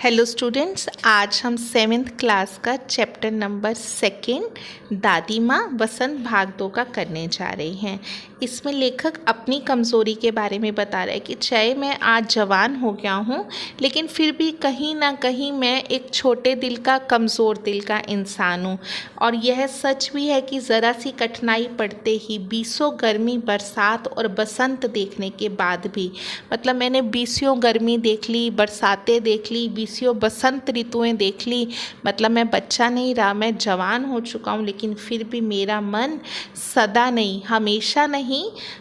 Hello students, आज हम 7th class का चैप्टर नंबर 2 दादी माँ वसंत भाग 2 का करने जा रहे हैं। इसमें लेखक अपनी कमज़ोरी के बारे में बता रहा है कि चाहे मैं आज जवान हो गया हूँ, लेकिन फिर भी कहीं ना कहीं मैं एक छोटे दिल का कमज़ोर दिल का इंसान हूँ। और यह सच भी है कि ज़रा सी कठिनाई पड़ते ही बीसों गर्मी, बरसात और बसंत देखने के बाद भी, मतलब मैंने बीसियों गर्मी देख ली, बरसातें देख ली, बीसियों बसंत ऋतुएं देख ली, मतलब मैं बच्चा नहीं रहा, मैं जवान हो चुका हूँ, लेकिन फिर भी मेरा मन सदा नहीं, हमेशा नहीं,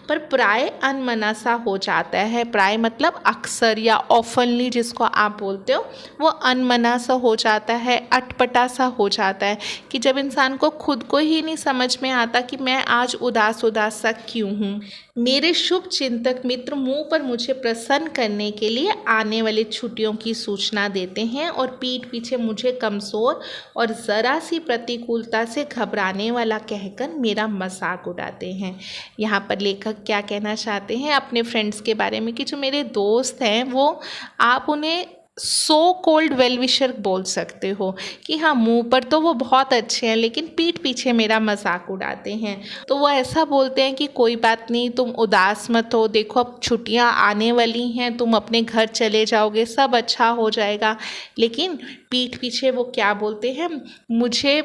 पर प्राय अनमना सा हो जाता है। प्राय मतलब अक्सर या ऑफनली जिसको आप बोलते हो, वो अनमना सा हो जाता है, अटपटा सा हो जाता है कि जब इंसान को खुद को ही नहीं समझ में आता कि मैं आज उदास उदास सा क्यों हूँ। मेरे शुभ चिंतक मित्र मुंह पर मुझे प्रसन्न करने के लिए आने वाली छुट्टियों की सूचना देते हैं और पीठ पीछे मुझे कमज़ोर और ज़रा सी प्रतिकूलता से घबराने वाला कहकर मेरा मजाक उड़ाते हैं। यहाँ पर लेखक क्या कहना चाहते हैं अपने फ्रेंड्स के बारे में कि जो मेरे दोस्त हैं वो, आप उन्हें सो कोल्ड वेल विशर बोल सकते हो कि हाँ, मुंह पर तो वो बहुत अच्छे हैं लेकिन पीठ पीछे मेरा मजाक उड़ाते हैं। तो वो ऐसा बोलते हैं कि कोई बात नहीं, तुम उदास मत हो, देखो अब छुट्टियां आने वाली हैं, तुम अपने घर चले जाओगे, सब अच्छा हो जाएगा। लेकिन पीठ पीछे वो क्या बोलते हैं, मुझे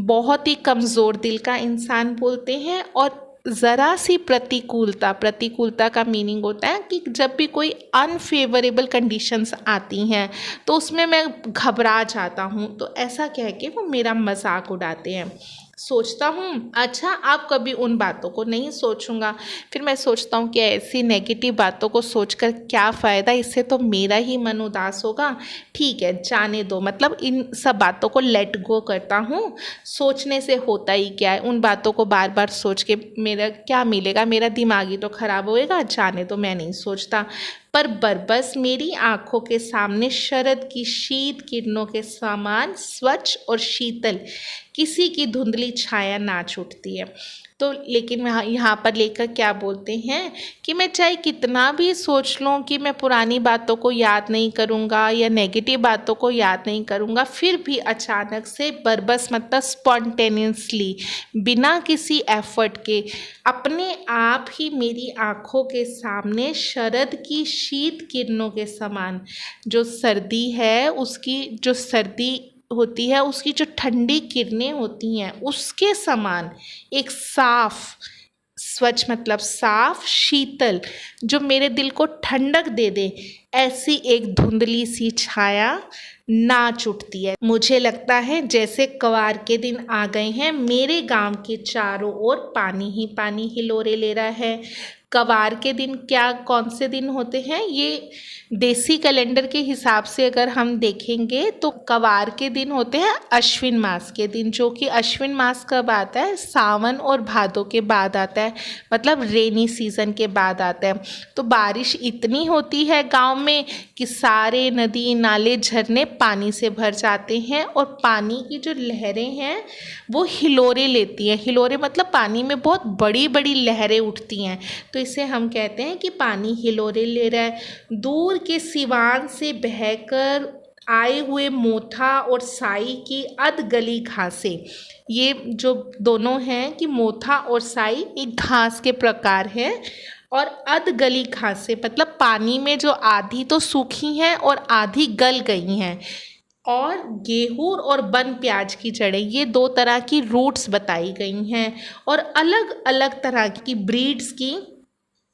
बहुत ही कमज़ोर दिल का इंसान बोलते हैं। और ज़रा सी प्रतिकूलता का मीनिंग होता है कि जब भी कोई अनफेवरेबल कंडीशंस आती हैं तो उसमें मैं घबरा जाता हूँ। तो ऐसा कह के वो मेरा मजाक उड़ाते हैं। सोचता हूँ अच्छा, अब कभी उन बातों को नहीं सोचूंगा। फिर मैं सोचता हूँ कि ऐसी नेगेटिव बातों को सोचकर क्या फ़ायदा, इससे तो मेरा ही मन उदास होगा। ठीक है, जाने दो, मतलब इन सब बातों को लेट गो करता हूँ। सोचने से होता ही क्या है, उन बातों को बार बार सोच के मेरा क्या मिलेगा, मेरा दिमाग ही तो ख़राब होएगा। जाने दो, मैं नहीं सोचता। पर बरबस मेरी आंखों के सामने शरद की शीत किरणों के समान स्वच्छ और शीतल किसी की धुंधली छाया नाच उठती है। तो लेकिन यहाँ पर लेखक क्या बोलते हैं कि मैं चाहे कितना भी सोच लूँ कि मैं पुरानी बातों को याद नहीं करूँगा या नेगेटिव बातों को याद नहीं करूँगा, फिर भी अचानक से बरबस मतलब स्पॉन्टेनियसली, बिना किसी एफर्ट के, अपने आप ही मेरी आँखों के सामने शरद की शीत किरणों के समान, जो सर्दी है उसकी, जो सर्दी होती है उसकी जो ठंडी किरणें होती हैं उसके समान एक साफ, स्वच्छ मतलब साफ, शीतल, जो मेरे दिल को ठंडक दे दे, ऐसी एक धुंधली सी छाया नाच उठती है। मुझे लगता है जैसे कवार के दिन आ गए हैं, मेरे गांव के चारों ओर पानी ही पानी हिलोरे ले रहा है। कवार के दिन क्या, कौन से दिन होते हैं, ये देसी कैलेंडर के हिसाब से अगर हम देखेंगे तो कवार के दिन होते हैं अश्विन मास के दिन, जो कि अश्विन मास कब आता है, सावन और भादों के बाद आता है, मतलब रेनी सीजन के बाद आता है। तो बारिश इतनी होती है गांव में कि सारे नदी नाले झरने पानी से भर जाते हैं और पानी की जो लहरें हैं वो हिलोरे लेती हैं। हिलोरे मतलब पानी में बहुत बड़ी बड़ी लहरें उठती हैं, तो इसे हम कहते हैं कि पानी हिलोरे ले रहा है। दूर के सिवान से बहकर आए हुए मोथा और साई की अधगली घासें, ये जो दोनों हैं कि मोथा और साई एक घास के प्रकार हैं, और अधगली घासें मतलब पानी में जो आधी तो सूखी हैं और आधी गल गई हैं। और गेहूं और बन प्याज की जड़ें, ये दो तरह की रूट्स बताई गई हैं, और अलग अलग तरह की ब्रीड्स की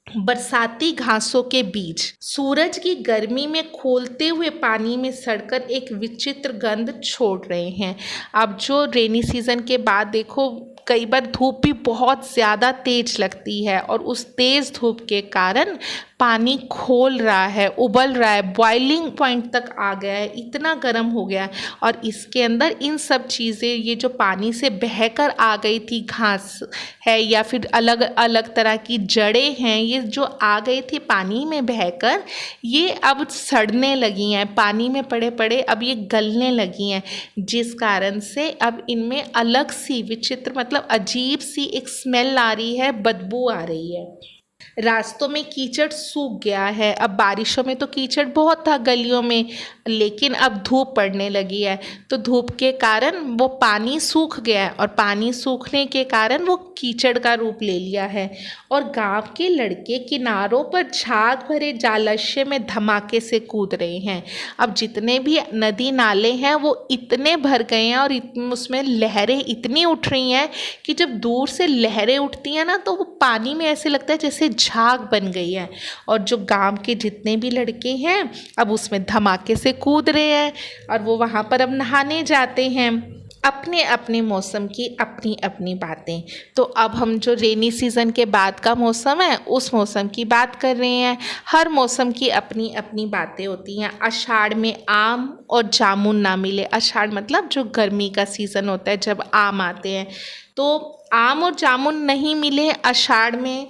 बरसाती घासों के बीच सूरज की गर्मी में खोलते हुए पानी में सड़कर एक विचित्र गंध छोड़ रहे हैं। अब जो रेनी सीजन के बाद देखो, कई बार धूप भी बहुत ज़्यादा तेज लगती है और उस तेज़ धूप के कारण पानी खोल रहा है, उबल रहा है, बॉइलिंग पॉइंट तक आ गया है, इतना गर्म हो गया है। और इसके अंदर इन सब चीज़ें, ये जो पानी से बहकर आ गई थी घास है या फिर अलग अलग तरह की जड़ें हैं, ये जो आ गई थी पानी में बहकर, ये अब सड़ने लगी हैं, पानी में पड़े पड़े अब ये गलने लगी हैं, जिस कारण से अब इनमें अलग सी विचित्र मतलब अजीब सी एक स्मेल आ रही है, बदबू आ रही है। रास्तों में कीचड़ सूख गया है। अब बारिशों में तो कीचड़ बहुत था गलियों में, लेकिन अब धूप पड़ने लगी है, तो धूप के कारण वो पानी सूख गया है और पानी सूखने के कारण वो कीचड़ का रूप ले लिया है। और गांव के लड़के किनारों पर झाग भरे जलाशय में धमाके से कूद रहे हैं। अब जितने भी नदी नाले हैं वो इतने भर गए हैं और उसमें लहरें इतनी उठ रही हैं कि जब दूर से लहरें उठती हैं ना, तो वो पानी में ऐसे लगता है जैसे झाग बन गई है। और जो गांव के जितने भी लड़के हैं अब उसमें धमाके से कूद रहे हैं और वो वहाँ पर अब नहाने जाते हैं। अपने अपने मौसम की अपनी अपनी बातें। तो अब हम जो रेनी सीज़न के बाद का मौसम है उस मौसम की बात कर रहे हैं। हर मौसम की अपनी अपनी बातें होती हैं। आषाढ़ में आम और जामुन ना मिले, आषाढ़ मतलब जो गर्मी का सीज़न होता है जब आम आते हैं, तो आम और जामुन नहीं मिले आषाढ़ में,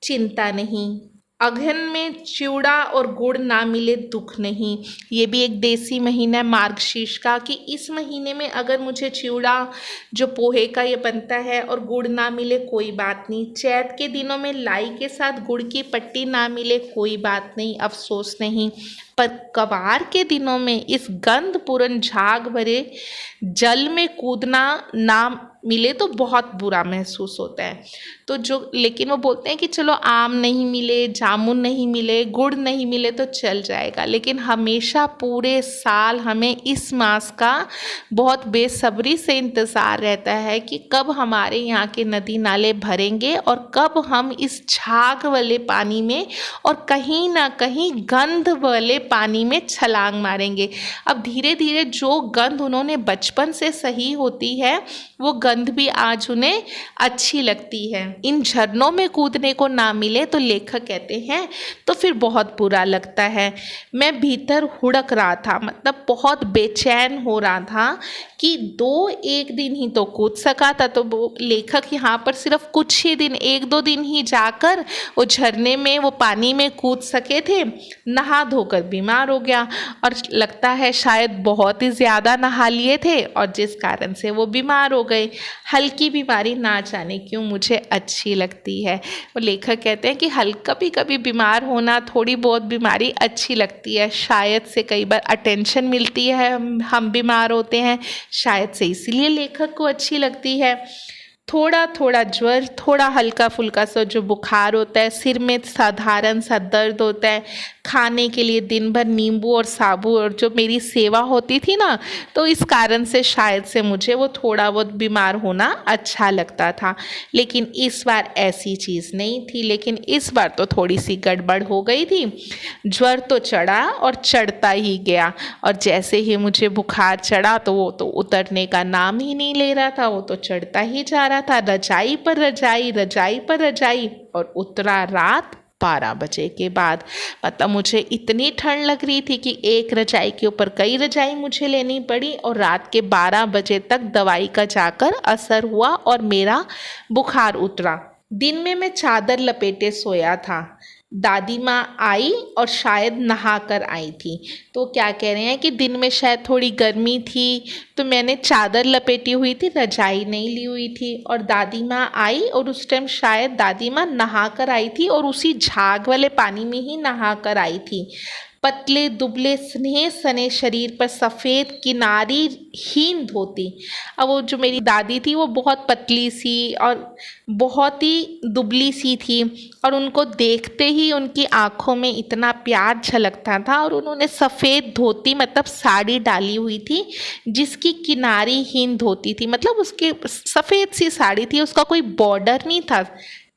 चिंता नहीं। अगहन में चिवड़ा और गुड़ ना मिले, दुख नहीं। ये भी एक देसी महीना है मार्गशीर्ष का, कि इस महीने में अगर मुझे चिवड़ा जो पोहे का ये बनता है और गुड़ ना मिले, कोई बात नहीं। चैत के दिनों में लाई के साथ गुड़ की पट्टी ना मिले, कोई बात नहीं, अफसोस नहीं। पर कवार के दिनों में इस गंधपूर्ण झाग भरे जल में कूदना ना मिले तो बहुत बुरा महसूस होता है। तो जो लेकिन वो बोलते हैं कि चलो आम नहीं मिले, जामुन नहीं मिले, गुड़ नहीं मिले तो चल जाएगा, लेकिन हमेशा पूरे साल हमें इस मास का बहुत बेसब्री से इंतज़ार रहता है कि कब हमारे यहाँ के नदी नाले भरेंगे और कब हम इस झाग वाले पानी में और कहीं ना कहीं गंध वाले पानी में छलांग मारेंगे। अब धीरे धीरे जो गंध उन्होंने बचपन से सही होती है वो गंध भी आज उन्हें अच्छी लगती है। इन झरनों में कूदने को ना मिले तो लेखक कहते हैं तो फिर बहुत बुरा लगता है। मैं भीतर हुड़क रहा था, मतलब बहुत बेचैन हो रहा था कि एक दिन ही तो कूद सका था। तो वो लेखक यहाँ पर सिर्फ कुछ ही दिन, 1-2 दिन ही जाकर वो झरने में वो पानी में कूद सके थे, नहा धोकर बीमार हो गया और लगता है शायद बहुत ही ज़्यादा नहा लिए थे और जिस कारण से वो बीमार हो गए। हल्की बीमारी ना जाने क्यों मुझे अच्छी लगती है। वो लेखक कहते हैं कि कभी कभी बीमार होना, थोड़ी बहुत बीमारी अच्छी लगती है। शायद से कई बार अटेंशन मिलती है, हम बीमार होते हैं, शायद से इसीलिए लेखक को अच्छी लगती है। थोड़ा थोड़ा ज्वर, थोड़ा हल्का फुल्का सा जो बुखार होता है, सिर में साधारण सा दर्द होता है, खाने के लिए दिन भर नींबू और साबु और जो मेरी सेवा होती थी ना, तो इस कारण से शायद से मुझे वो थोड़ा बहुत बीमार होना अच्छा लगता था। लेकिन इस बार ऐसी चीज़ नहीं थी, लेकिन इस बार तो थोड़ी सी गड़बड़ हो गई थी। ज्वर तो चढ़ा और चढ़ता ही गया और जैसे ही मुझे बुखार चढ़ा तो वो तो उतरने का नाम ही नहीं ले रहा था, वो तो चढ़ता ही जा रहा था। रजाई पर रजाई, रजाई पर रजाई, और उतरा रात 12 बजे के बाद। मतलब मुझे इतनी ठंड लग रही थी कि एक रजाई के ऊपर कई रजाई मुझे लेनी पड़ी और रात के 12 बजे तक दवाई का जाकर असर हुआ और मेरा बुखार उतरा। दिन में मैं चादर लपेटे सोया था। दादी माँ आई और शायद नहा कर आई थी। तो क्या कह रहे हैं कि दिन में शायद थोड़ी गर्मी थी तो मैंने चादर लपेटी हुई थी, रजाई नहीं ली हुई थी, और दादी माँ आई और उस टाइम शायद दादी माँ नहा कर आई थी और उसी झाग वाले पानी में ही नहा कर आई थी। पतले दुबले स्नेह सने शरीर पर सफ़ेद किनारी हीन धोती। अब वो जो मेरी दादी थी वो बहुत पतली सी और बहुत ही दुबली सी थी और उनको देखते ही उनकी आंखों में इतना प्यार झलकता था। और उन्होंने सफ़ेद धोती मतलब साड़ी डाली हुई थी जिसकी किनारी हीन धोती थी, मतलब उसकी सफ़ेद सी साड़ी थी, उसका कोई बॉर्डर नहीं था,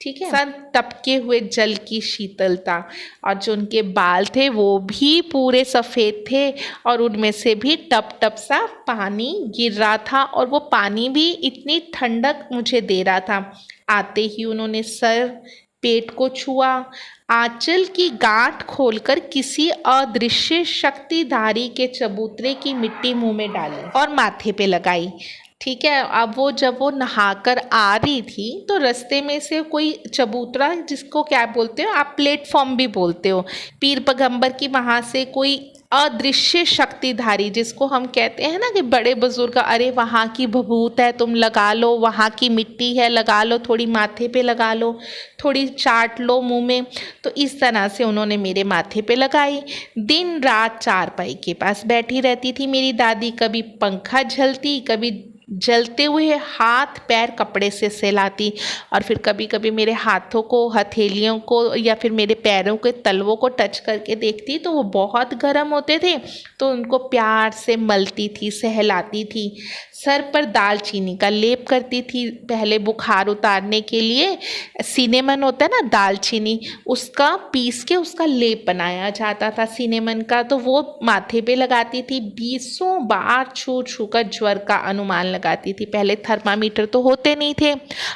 ठीक है। सन टपके हुए जल की शीतलता, और जो उनके बाल थे वो भी पूरे सफ़ेद थे और उनमें से भी टप टप सा पानी गिर रहा था और वो पानी भी इतनी ठंडक मुझे दे रहा था। आते ही उन्होंने सर पेट को छुआ, आंचल की गांठ खोलकर किसी अदृश्य शक्तिधारी के चबूतरे की मिट्टी मुंह में डाली और माथे पे लगाई। ठीक है। अब वो जब वो नहाकर आ रही थी तो रास्ते में से कोई चबूतरा, जिसको क्या बोलते हो आप, प्लेटफॉर्म भी बोलते हो, पीर पैगंबर की वहाँ से कोई अदृश्य शक्तिधारी, जिसको हम कहते हैं ना कि बड़े बुजुर्ग, अरे वहाँ की भभूत है तुम लगा लो, वहाँ की मिट्टी है लगा लो, थोड़ी माथे पे लगा लो, थोड़ी चाट लो मुंह में। तो इस तरह से उन्होंने मेरे माथे पे लगाई। दिन रात चारपाई के पास बैठी रहती थी मेरी दादी, कभी पंखा झलती, कभी जलते हुए हाथ पैर कपड़े से सहलाती, और फिर कभी कभी मेरे हाथों को, हथेलियों को या फिर मेरे पैरों के तलवों को टच करके देखती तो वो बहुत गर्म होते थे, तो उनको प्यार से मलती थी, सहलाती थी। सर पर दालचीनी का लेप करती थी, पहले बुखार उतारने के लिए सिनेमन होता है ना दालचीनी, उसका पीस के उसका लेप बनाया जाता था सिनेमन का, तो वो माथे पे लगाती थी। 20 बार छू छू कर ज्वर का अनुमान लगाती थी। पहले थर्मामीटर तो होते नहीं थे,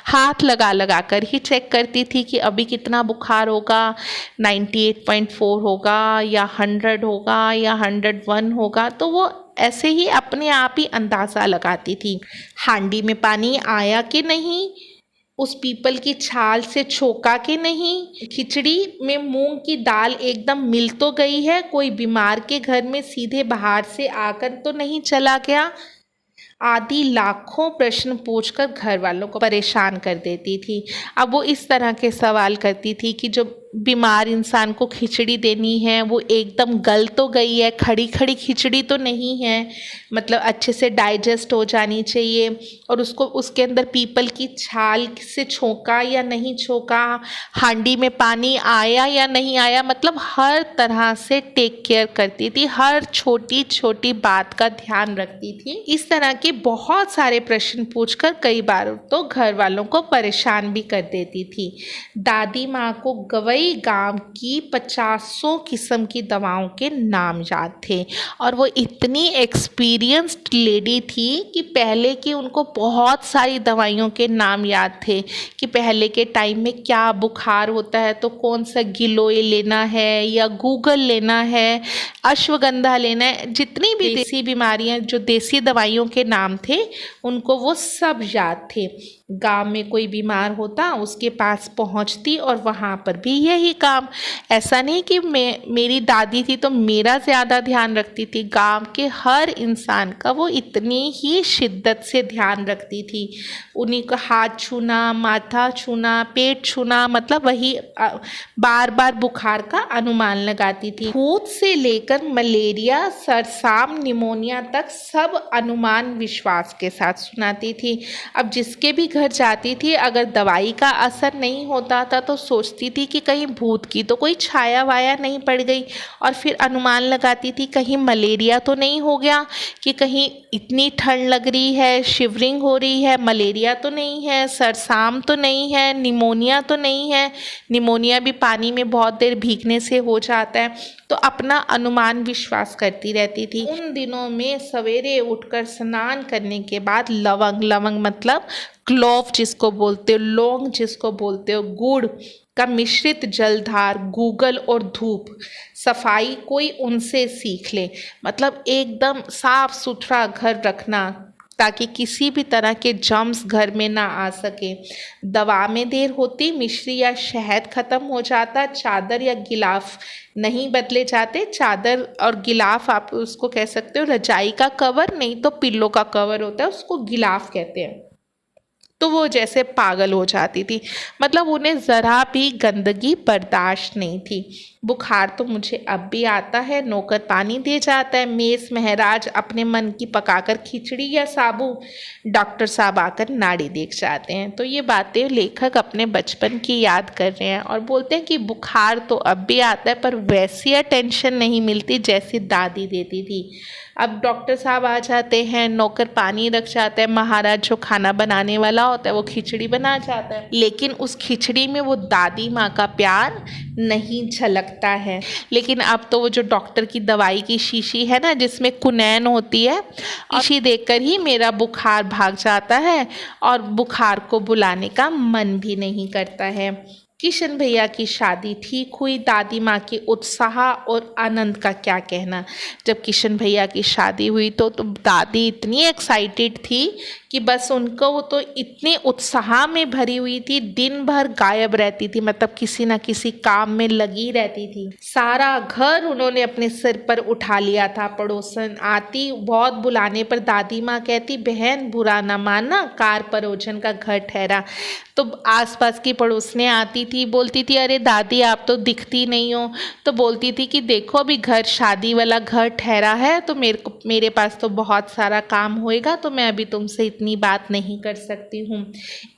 हाथ लगा लगा कर ही चेक करती थी कि अभी कितना बुखार होगा, 98.4 होगा या 100 होगा या 101 होगा, तो वो ऐसे ही अपने आप ही अंदाज़ा लगाती थी। हांडी में पानी आया कि नहीं, उस पीपल की छाल से छोका कि नहीं, खिचड़ी में मूंग की दाल एकदम मिल तो गई है, कोई बीमार के घर में सीधे बाहर से आकर तो नहीं चला गया, आदि लाखों प्रश्न पूछकर घर वालों को परेशान कर देती थी। अब वो इस तरह के सवाल करती थी कि जो बीमार इंसान को खिचड़ी देनी है वो एकदम गल तो गई है, खड़ी खड़ी खिचड़ी तो नहीं है, मतलब अच्छे से डाइजेस्ट हो जानी चाहिए, और उसको उसके अंदर पीपल की छाल से छोंका या नहीं छोंका, हांडी में पानी आया या नहीं आया, मतलब हर तरह से टेक केयर करती थी, हर छोटी छोटी बात का ध्यान रखती थी। इस तरह के बहुत सारे प्रश्न पूछकर कई बार तो घर वालों को परेशान भी कर देती थी। दादी माँ को गवई गांव की 50 किस्म की दवाओं के नाम याद थे, और वो इतनी एक्सपीरियंस्ड लेडी थी कि पहले की उनको बहुत सारी दवाइयों के नाम याद थे कि पहले के टाइम में क्या बुखार होता है तो कौन सा गिलोय लेना है या गूगल लेना है, अश्वगंधा लेना है, जितनी भी देसी बीमारियां जो देसी दवाइयों के नाम थे उनको वो सब याद थे। गांव में कोई बीमार होता उसके पास पहुंचती और वहाँ पर भी यही काम। ऐसा नहीं कि मेरी दादी थी तो मेरा ज़्यादा ध्यान रखती थी, गांव के हर इंसान का वो इतनी ही शिद्दत से ध्यान रखती थी। उन्हीं का हाथ छूना, माथा छूना, पेट छूना, मतलब वही बार बार बुखार का अनुमान लगाती थी। भूत से लेकर मलेरिया, सरसाम, निमोनिया तक सब अनुमान विश्वास के साथ सुनाती थी। अब जिसके भी घर जाती थी अगर दवाई का असर नहीं होता था तो सोचती थी कि कहीं भूत की तो कोई छाया वाया नहीं पड़ गई, और फिर अनुमान लगाती थी कहीं मलेरिया तो नहीं हो गया, कि कहीं इतनी ठंड लग रही है, शिवरिंग हो रही है, मलेरिया तो नहीं है, सरसाम तो नहीं है, निमोनिया तो नहीं है। निमोनिया भी पानी में बहुत देर भीगने से हो जाता है, तो अपना अनुमान विश्वास करती रहती थी। उन दिनों में सवेरे उठकर स्नान करने के बाद लवंग, लवंग मतलब क्लोव जिसको बोलते हो, लौंग जिसको बोलते हो, गुड़ का मिश्रित जलधार, गूगल और धूप, सफाई कोई उनसे सीख ले, मतलब एकदम साफ सुथरा घर रखना ताकि किसी भी तरह के जर्म्स घर में ना आ सके। दवा में देर होती, मिश्री या शहद खत्म हो जाता, चादर या गिलाफ नहीं बदले जाते। चादर और गिलाफ आप उसको कह सकते हो, रजाई का कवर नहीं तो पिल्लो का कवर होता है उसको गिलाफ कहते हैं। तो वो जैसे पागल हो जाती थी, मतलब उन्हें ज़रा भी गंदगी बर्दाश्त नहीं थी। बुखार तो मुझे अब भी आता है, नौकर पानी दे जाता है, मेस महराज अपने मन की पकाकर खिचड़ी या साबू, डॉक्टर साहब आकर नाड़ी देख जाते हैं। तो ये बातें लेखक अपने बचपन की याद कर रहे हैं और बोलते हैं कि बुखार तो अब भी आता है पर वैसी टेंशन नहीं मिलती जैसी दादी देती थी। अब डॉक्टर साहब आ जाते हैं, नौकर पानी रख जाता है, महाराज जो खाना बनाने वाला होता है वो खिचड़ी बना जाता है, लेकिन उस खिचड़ी में वो दादी माँ का प्यार नहीं झलकता है। लेकिन अब तो वो जो डॉक्टर की दवाई की शीशी है ना जिसमें कुनैन होती है, शीशी देखकर ही मेरा बुखार भाग जाता है और बुखार को बुलाने का मन भी नहीं करता है। किशन भैया की शादी ठीक हुई। दादी माँ के उत्साह और आनंद का क्या कहना। जब किशन भैया की शादी हुई तो दादी इतनी एक्साइटेड थी कि बस उनको वो तो इतने उत्साह में भरी हुई थी, दिन भर गायब रहती थी, मतलब किसी ना किसी काम में लगी रहती थी। सारा घर उन्होंने अपने सिर पर उठा लिया था। पड़ोसन आती, बहुत बुलाने पर दादी माँ कहती, बहन बुरा ना मानना, कार परोजन का घर ठहरा। तो आसपास की पड़ोसनें आती थी, बोलती थी अरे दादी आप तो दिखती नहीं हो। तो बोलती थी कि देखो अभी घर शादी वाला घर ठहरा है तो मेरे पास तो बहुत सारा काम होएगा, तो मैं अभी तुमसे इतनी बात नहीं कर सकती हूँ।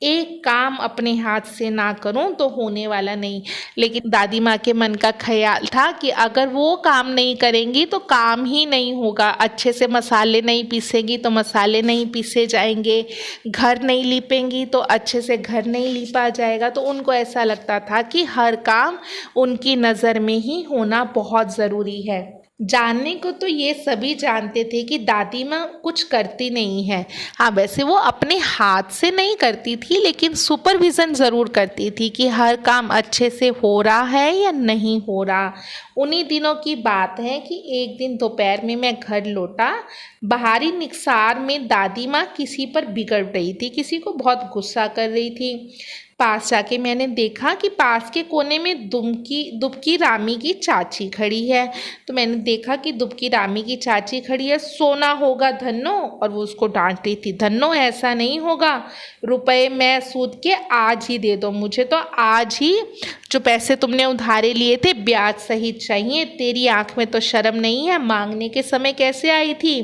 एक काम अपने हाथ से ना करूँ तो होने वाला नहीं। लेकिन दादी माँ के मन का ख्याल था कि अगर वो काम नहीं करेंगी तो काम ही नहीं होगा। अच्छे से मसाले नहीं पीसेंगी तो मसाले नहीं पीसे जाएंगे, घर नहीं लीपेंगी तो अच्छे से घर नहीं लीपा जाएगा। तो उनको ऐसा लगता था कि हर काम उनकी नज़र में ही होना बहुत ज़रूरी है। जानने को तो ये सभी जानते थे कि दादी माँ कुछ करती नहीं है। हाँ, वैसे वो अपने हाथ से नहीं करती थी, लेकिन सुपरविज़न ज़रूर करती थी कि हर काम अच्छे से हो रहा है या नहीं हो रहा। उन्हीं दिनों की बात है कि एक दिन दोपहर में मैं घर लौटा। बाहरी निसार में दादी माँ किसी पर बिगड़ रही थी, किसी को बहुत गुस्सा कर रही थी। पास जाके मैंने देखा कि पास के कोने में दुबकी रामी की चाची खड़ी है। तो मैंने देखा कि दुबकी रामी की चाची खड़ी है। सोना होगा धन्नो, और वो उसको डांट रही थी, धन्नो ऐसा नहीं होगा, रुपए मैं सूद के आज ही दे दो, मुझे तो आज ही जो पैसे तुमने उधारे लिए थे ब्याज सहित चाहिए। तेरी आंख में तो शर्म नहीं है, मांगने के समय कैसे आई थी,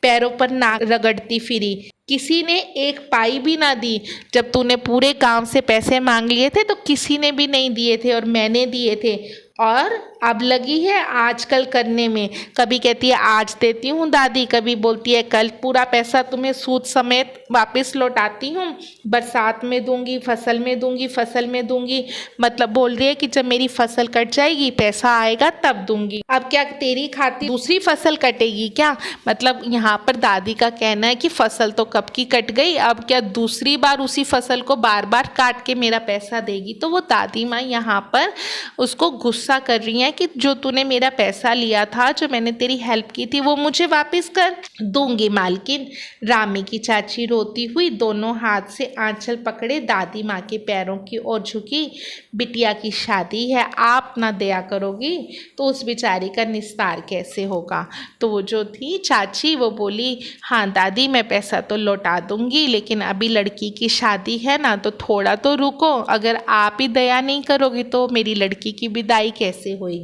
पैरों पर नाक रगड़ती फिरी, किसी ने एक पाई भी ना दी। जब तूने पूरे गांव से पैसे मांग लिए थे तो किसी ने भी नहीं दिए थे और मैंने दिए थे, और अब लगी है आजकल करने में। कभी कहती है आज देती हूँ दादी, कभी बोलती है कल पूरा पैसा तुम्हें सूद समेत वापस लौटाती हूँ, बरसात में दूंगी, फसल में दूंगी, फसल में दूंगी। मतलब बोल रही है कि जब मेरी फसल कट जाएगी पैसा आएगा तब दूंगी। अब क्या तेरी खातिर दूसरी फसल कटेगी क्या। मतलब यहाँ पर दादी का कहना है कि फसल तो कब की कट गई, अब क्या दूसरी बार उसी फसल को बार बार काट के मेरा पैसा देगी। तो वो दादी माँ यहाँ पर उसको गुस्सा कर रही हैं कि जो तूने मेरा पैसा लिया था, जो मैंने तेरी हेल्प की थी, वो मुझे वापस कर। दूंगी मालकिन। रामी की चाची रोती हुई दोनों हाथ से आंचल पकड़े दादी माँ के पैरों की ओर झुकी। बिटिया की शादी है, आप ना दया करोगी तो उस बेचारी का निस्तार कैसे होगा। तो वो जो थी चाची वो बोली, हाँ दादी मैं पैसा तो लौटा दूंगी, लेकिन अभी लड़की की शादी है ना, तो थोड़ा तो रुको। अगर आप ही दया नहीं करोगी तो मेरी लड़की की विदाई कैसे होएगी।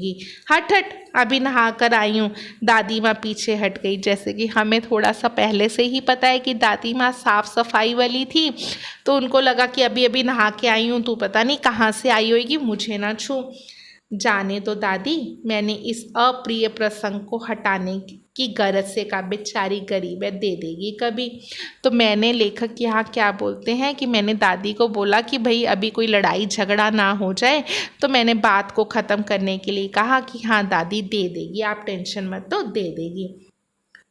हट हट, अभी नहा कर आई हूँ। दादी माँ पीछे हट गई। जैसे कि हमें थोड़ा सा पहले से ही पता है कि दादी माँ साफ सफाई वाली थी, तो उनको लगा कि अभी अभी नहा के आई हूँ, तू पता नहीं कहाँ से आई होगी, मुझे ना छू। जाने तो दादी, मैंने इस अप्रिय प्रसंग को हटाने की गरज से का, बेचारी गरीब है, दे देगी कभी। तो मैंने, लेखक यहाँ क्या बोलते हैं कि मैंने दादी को बोला कि भाई अभी कोई लड़ाई झगड़ा ना हो जाए, तो मैंने बात को ख़त्म करने के लिए कहा कि हाँ दादी दे देगी, आप टेंशन मत लो, दे देगी।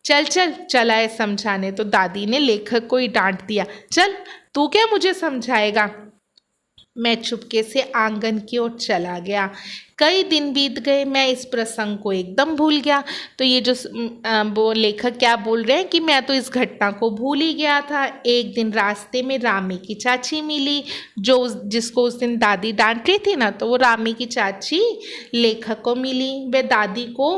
चल चल चलाए समझाने। तो दादी ने लेखक को ही डांट दिया, चल तू क्या मुझे समझाएगा। मैं चुपके से आंगन की ओर चला गया। कई दिन बीत गए, मैं इस प्रसंग को एकदम भूल गया। तो ये जो वो लेखक क्या बोल रहे हैं कि मैं तो इस घटना को भूल ही गया था। एक दिन रास्ते में रामी की चाची मिली, जिसको उस दिन दादी डांट रही थी ना, तो वो रामी की चाची लेखक को मिली। वे दादी को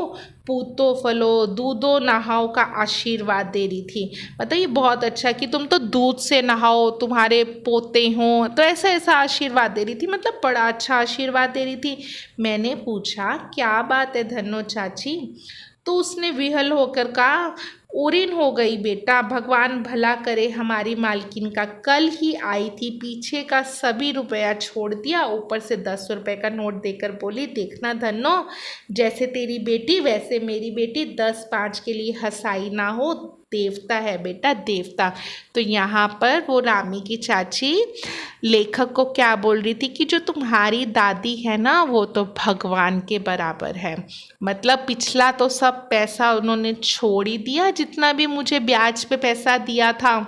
पूतो फलो दूधो नहाओ का आशीर्वाद दे रही थी। मतलब ये बहुत अच्छा कि तुम तो दूध से नहाओ, तुम्हारे पोते हों, तो ऐसा ऐसा आशीर्वाद दे रही थी, मतलब बड़ा अच्छा आशीर्वाद दे रही थी। मैंने पूछा क्या बात है धन्नो चाची। तो उसने विहल होकर कहा, उरीन हो गई बेटा, भगवान भला करे हमारी मालकिन का, कल ही आई थी, पीछे का सभी रुपया छोड़ दिया, ऊपर से 10 रुपए का नोट देकर बोली, देखना धन्नो, जैसे तेरी बेटी वैसे मेरी बेटी, 10-5 के लिए हंसाई ना हो, देवता है बेटा देवता। तो यहाँ पर वो रामी की चाची लेखक को क्या बोल रही थी कि जो तुम्हारी दादी है ना, वो तो भगवान के बराबर है। मतलब पिछला तो सब पैसा उन्होंने छोड़ ही दिया, जितना भी मुझे ब्याज पे पैसा दिया था,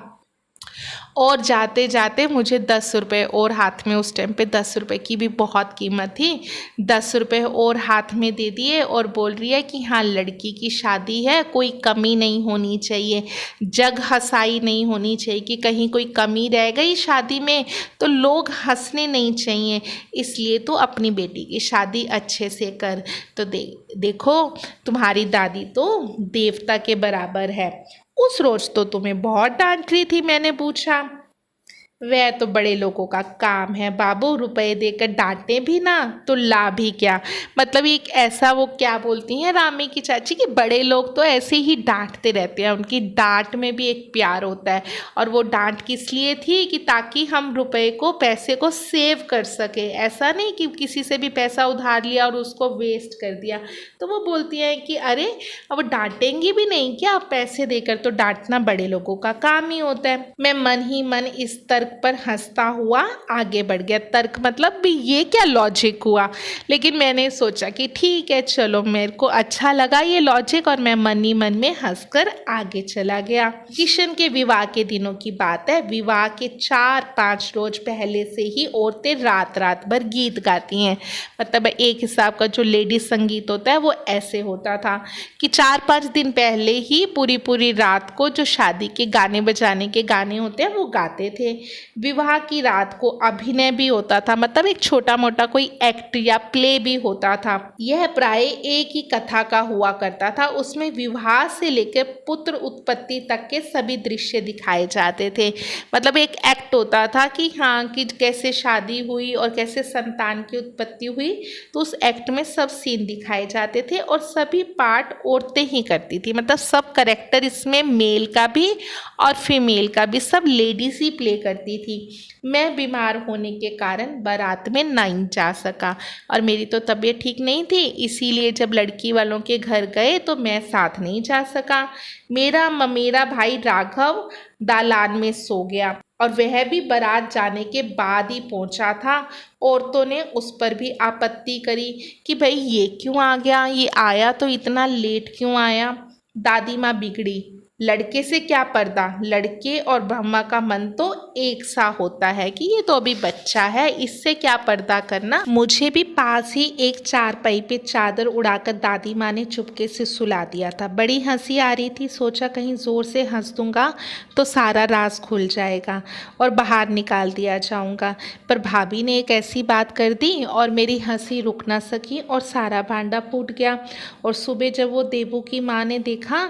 और जाते जाते मुझे 10 रुपये और हाथ में, उस टाइम पे 10 रुपये की भी बहुत कीमत थी, 10 रुपये और हाथ में दे दिए और बोल रही है कि हाँ लड़की की शादी है, कोई कमी नहीं होनी चाहिए, जग हंसाई नहीं होनी चाहिए कि कहीं कोई कमी रह गई शादी में तो लोग हंसने नहीं चाहिए, इसलिए तो अपनी बेटी की शादी अच्छे से कर। तो देखो तुम्हारी दादी तो देवता के बराबर है। उस रोज तो तुम्हें बहुत डांट रही थी। मैंने पूछा। वह तो बड़े लोगों का काम है बाबू, रुपए देकर डांटे भी ना तो लाभ ही क्या। मतलब एक ऐसा, वो क्या बोलती हैं रामी की चाची, कि बड़े लोग तो ऐसे ही डांटते रहते हैं, उनकी डांट में भी एक प्यार होता है। और वो डांट किस लिए थी कि ताकि हम रुपए को, पैसे को सेव कर सके, ऐसा नहीं कि किसी से भी पैसा उधार लिया और उसको वेस्ट कर दिया। तो वो बोलती हैं कि अरे अब डांटेंगी भी नहीं क्या, पैसे देकर तो डांटना बड़े लोगों का काम ही होता है। मैं मन ही मन इस तर्क पर हंसता हुआ आगे बढ़ गया। तर्क मतलब भी ये क्या लॉजिक हुआ, लेकिन मैंने सोचा कि ठीक है चलो, मेरे को अच्छा लगा ये लॉजिक और मैं मन ही मन में हंसकर आगे चला गया। किशन के विवाह के दिनों की बात है। विवाह के 4-5 रोज पहले से ही औरतें रात रात भर गीत गाती हैं। मतलब एक हिसाब का जो लेडीज संगीत होता है वो ऐसे होता था कि 4-5 दिन पहले ही पूरी पूरी रात को जो शादी के गाने बजाने के गाने होते हैं वो गाते थे। विवाह की रात को अभिनय भी होता था, मतलब एक छोटा मोटा कोई एक्ट या प्ले भी होता था। यह प्राय एक ही कथा का हुआ करता था। उसमें विवाह से लेकर पुत्र उत्पत्ति तक के सभी दृश्य दिखाए जाते थे। मतलब एक एक्ट होता था कि हाँ, कि कैसे शादी हुई और कैसे संतान की उत्पत्ति हुई, तो उस एक्ट में सब सीन दिखाए जाते थे और सभी पार्ट औरतें ही करती थी। मतलब सब करेक्टर इसमें मेल का भी और फीमेल का भी, सब लेडीज ही प्ले करती थी। मैं बीमार होने के कारण बारात में नहीं जा सका और मेरी तो तबीयत ठीक नहीं थी, इसीलिए जब लड़की वालों के घर गए तो मैं साथ नहीं जा सका। मेरा ममेरा भाई राघव दालान में सो गया और वह भी बारात जाने के बाद ही पहुंचा था। औरतों ने उस पर भी आपत्ति करी कि भाई ये क्यों आ गया, ये आया तो इतना लेट क्यों आया। दादी माँ बिगड़ी। लड़के से क्या पर्दा, लड़के और ब्रह्मा का मन तो एक सा होता है कि ये तो अभी बच्चा है, इससे क्या पर्दा करना। मुझे भी पास ही एक चारपाई पे चादर उड़ाकर दादी माँ ने चुपके से सुला दिया था। बड़ी हंसी आ रही थी, सोचा कहीं जोर से हंस दूंगा तो सारा राज खुल जाएगा और बाहर निकाल दिया जाऊंगा। पर भाभी ने एक ऐसी बात कर दी और मेरी हंसी रुक ना सकी और सारा भांडा फूट गया। और सुबह जब वो देबू की माँ ने देखा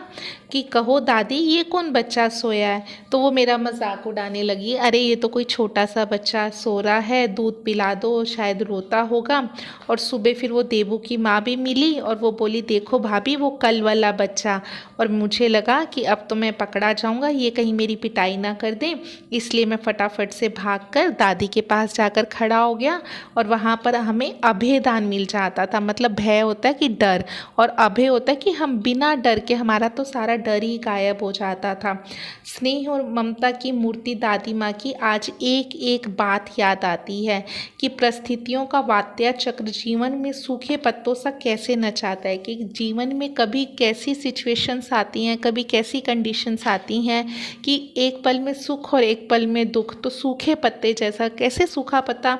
कि कहो दादी ये कौन बच्चा सोया है, तो वो मेरा मजाक उड़ाने लगी। अरे ये तो कोई छोटा सा बच्चा सो रहा है, दूध पिला दो, शायद रोता होगा। और सुबह फिर वो देबू की माँ भी मिली और वो बोली देखो भाभी वो कल वाला बच्चा। और मुझे लगा कि अब तो मैं पकड़ा जाऊंगा, ये कहीं मेरी पिटाई ना कर दे, इसलिए मैं फटाफट से भागकर दादी के पास जाकर खड़ा हो गया। और वहाँ पर हमें अभयदान मिल जाता था। मतलब भय होता है कि डर, और अभय होता है कि हम बिना डर के, हमारा तो सारा डर ही गायब हो जाता था। स्नेह और ममता की मूर्ति दादी माँ की आज एक एक बात याद आती है कि परिस्थितियों का वात्या चक्र जीवन में सूखे पत्तों सा कैसे नचाता है, कि जीवन में कभी कैसी सिचुएशंस आती हैं, कभी कैसी कंडीशंस आती हैं कि एक पल में सुख और एक पल में दुख। तो सूखे पत्ते जैसा, कैसे सूखा पत्ता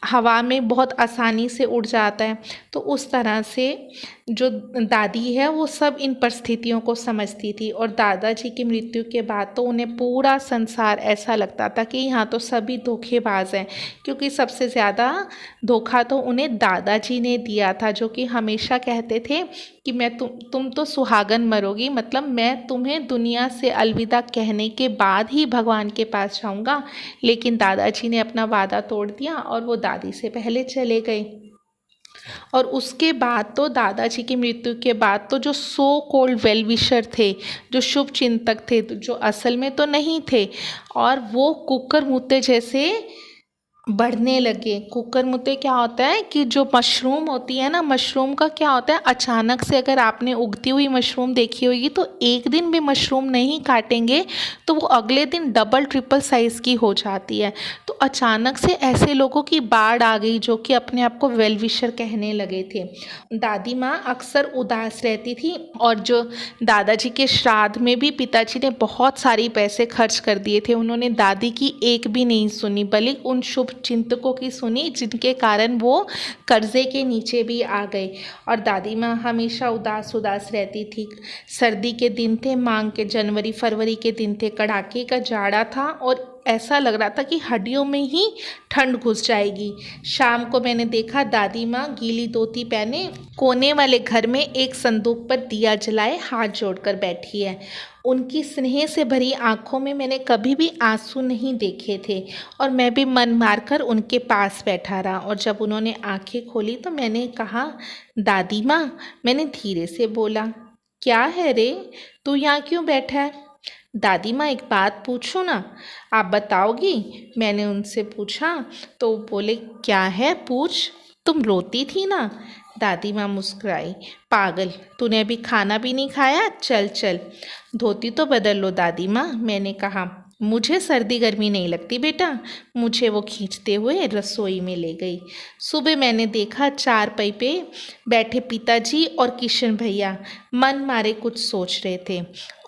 हवा में बहुत आसानी से उड़ जाता है, तो उस तरह से जो दादी है वो सब इन परिस्थितियों को समझती थी। और दादाजी की मृत्यु के बाद तो उन्हें पूरा संसार ऐसा लगता था कि यहाँ तो सभी धोखेबाज हैं, क्योंकि सबसे ज़्यादा धोखा तो उन्हें दादाजी ने दिया था, जो कि हमेशा कहते थे कि मैं तुम तो सुहागन मरोगी, मतलब मैं तुम्हें दुनिया से अलविदा कहने के बाद ही भगवान के पास जाऊँगा। लेकिन दादाजी ने अपना वादा तोड़ दिया और वो दादी से पहले चले गए। और उसके बाद तो दादाजी की मृत्यु के बाद तो जो सो कॉल्ड वेल विशर थे, जो शुभ चिंतक थे, जो असल में तो नहीं थे, और वो कुकर मुत्ते जैसे बढ़ने लगे। कुकर मुत्ते क्या होता है कि जो मशरूम होती है ना, मशरूम का क्या होता है, अचानक से अगर आपने उगती हुई मशरूम देखी होगी तो एक दिन भी मशरूम नहीं काटेंगे तो वो अगले दिन डबल ट्रिपल साइज़ की हो जाती है। तो अचानक से ऐसे लोगों की बाढ़ आ गई जो कि अपने आप को वेल विशर कहने लगे थे। दादी माँ अक्सर उदास रहती थी और जो दादाजी के श्राद्ध में भी पिताजी ने बहुत सारी पैसे खर्च कर दिए थे। उन्होंने दादी की एक भी नहीं सुनी, बल्कि उन शुभ चिंतकों की सुनी जिनके कारण वो कर्जे के नीचे भी आ गए। और दादी माँ हमेशा उदास उदास रहती थी। सर्दी के दिन थे, मांग के जनवरी फरवरी के दिन थे, कड़ाके का जाड़ा था और ऐसा लग रहा था कि हड्डियों में ही ठंड घुस जाएगी। शाम को मैंने देखा दादी माँ गीली धोती पहने कोने वाले घर में एक संदूक पर दिया जलाए हाथ जोड़कर बैठी है। उनकी स्नेह से भरी आंखों में मैंने कभी भी आंसू नहीं देखे थे और मैं भी मन मारकर उनके पास बैठा रहा। और जब उन्होंने आंखें खोली तो मैंने कहा, दादी माँ। मैंने धीरे से बोला, क्या है रे, तू यहाँ क्यों बैठा है? दादी माँ, एक बात पूछूं ना, आप बताओगी? मैंने उनसे पूछा तो बोले, क्या है, पूछ। तुम रोती थी ना? दादी माँ मुस्कुराई, पागल, तूने अभी खाना भी नहीं खाया, चल चल धोती तो बदल लो। दादी माँ, मैंने कहा, मुझे सर्दी गर्मी नहीं लगती बेटा। मुझे वो खींचते हुए रसोई में ले गई। सुबह मैंने देखा चारपाई पे बैठे पिताजी और किशन भैया मन मारे कुछ सोच रहे थे।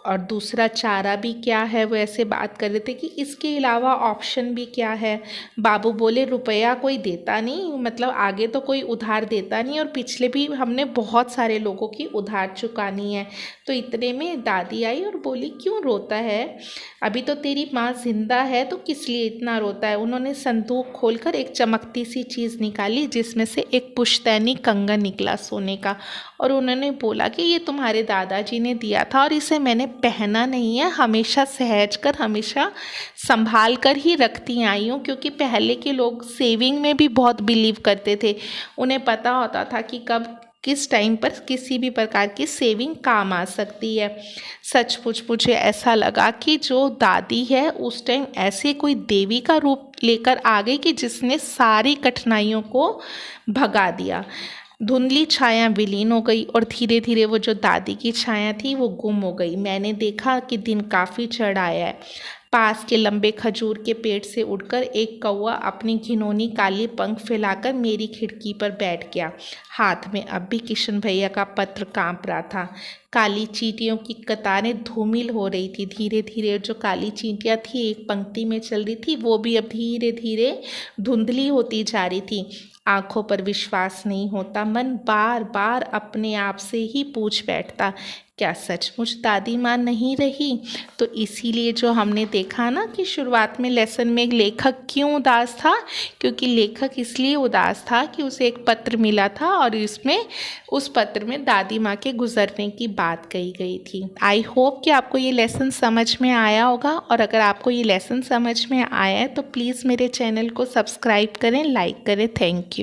और दूसरा चारा भी क्या है, वो ऐसे बात कर रहे थे कि इसके अलावा ऑप्शन भी क्या है। बाबू बोले, रुपया कोई देता नहीं, मतलब आगे तो कोई उधार देता नहीं और पिछले भी हमने बहुत सारे लोगों की उधार चुकानी है। तो इतने में दादी आई और बोली, क्यों रोता है? अभी तो तेरी माँ जिंदा है तो किस लिए इतना रोता है? उन्होंने संदूक खोलकर एक चमकती सी चीज़ निकाली जिसमें से एक पुश्तैनी कंगन निकला सोने का। और उन्होंने बोला कि ये तुम्हारे दादाजी ने दिया था और इसे मैंने पहना नहीं है, हमेशा सहेज कर, हमेशा संभाल कर ही रखती आई हूँ। क्योंकि पहले के लोग सेविंग में भी बहुत बिलीव करते थे। उन्हें पता होता था कि कब किस टाइम पर किसी भी प्रकार की सेविंग काम आ सकती है। सचमुच मुझे ऐसा लगा कि जो दादी है उस टाइम ऐसे कोई देवी का रूप लेकर आ गई कि जिसने सारी कठिनाइयों को भगा दिया। धुंधली छाया विलीन हो गई और धीरे धीरे वो जो दादी की छाया थी वो गुम हो गई। मैंने देखा कि दिन काफ़ी चढ़ आया है। पास के लंबे खजूर के पेड़ से उड़कर एक कौवा अपनी घिनौनी काली पंख फैलाकर मेरी खिड़की पर बैठ गया। हाथ में अब भी किशन भैया का पत्र कांप रहा था। काली चींटियों की कतारें धूमिल हो रही थी। धीरे धीरे जो काली चींटियाँ थी एक पंक्ति में चल रही थी, वो भी अब धीरे धीरे धुंधली होती जा रही थी। आंखों पर विश्वास नहीं होता। मन बार बार अपने आप से ही पूछ बैठता, क्या सचमुच दादी माँ नहीं रही? तो इसीलिए जो हमने देखा ना कि शुरुआत में लेसन में लेखक क्यों उदास था, क्योंकि लेखक इसलिए उदास था कि उसे एक पत्र मिला था और इसमें उस पत्र में दादी माँ के गुजरने की बात कही गई थी। आई होप कि आपको ये लेसन समझ में आया होगा। और अगर आपको ये लेसन समझ में आया है तो प्लीज़ मेरे चैनल को सब्सक्राइब करें, लाइक करें। Thank you.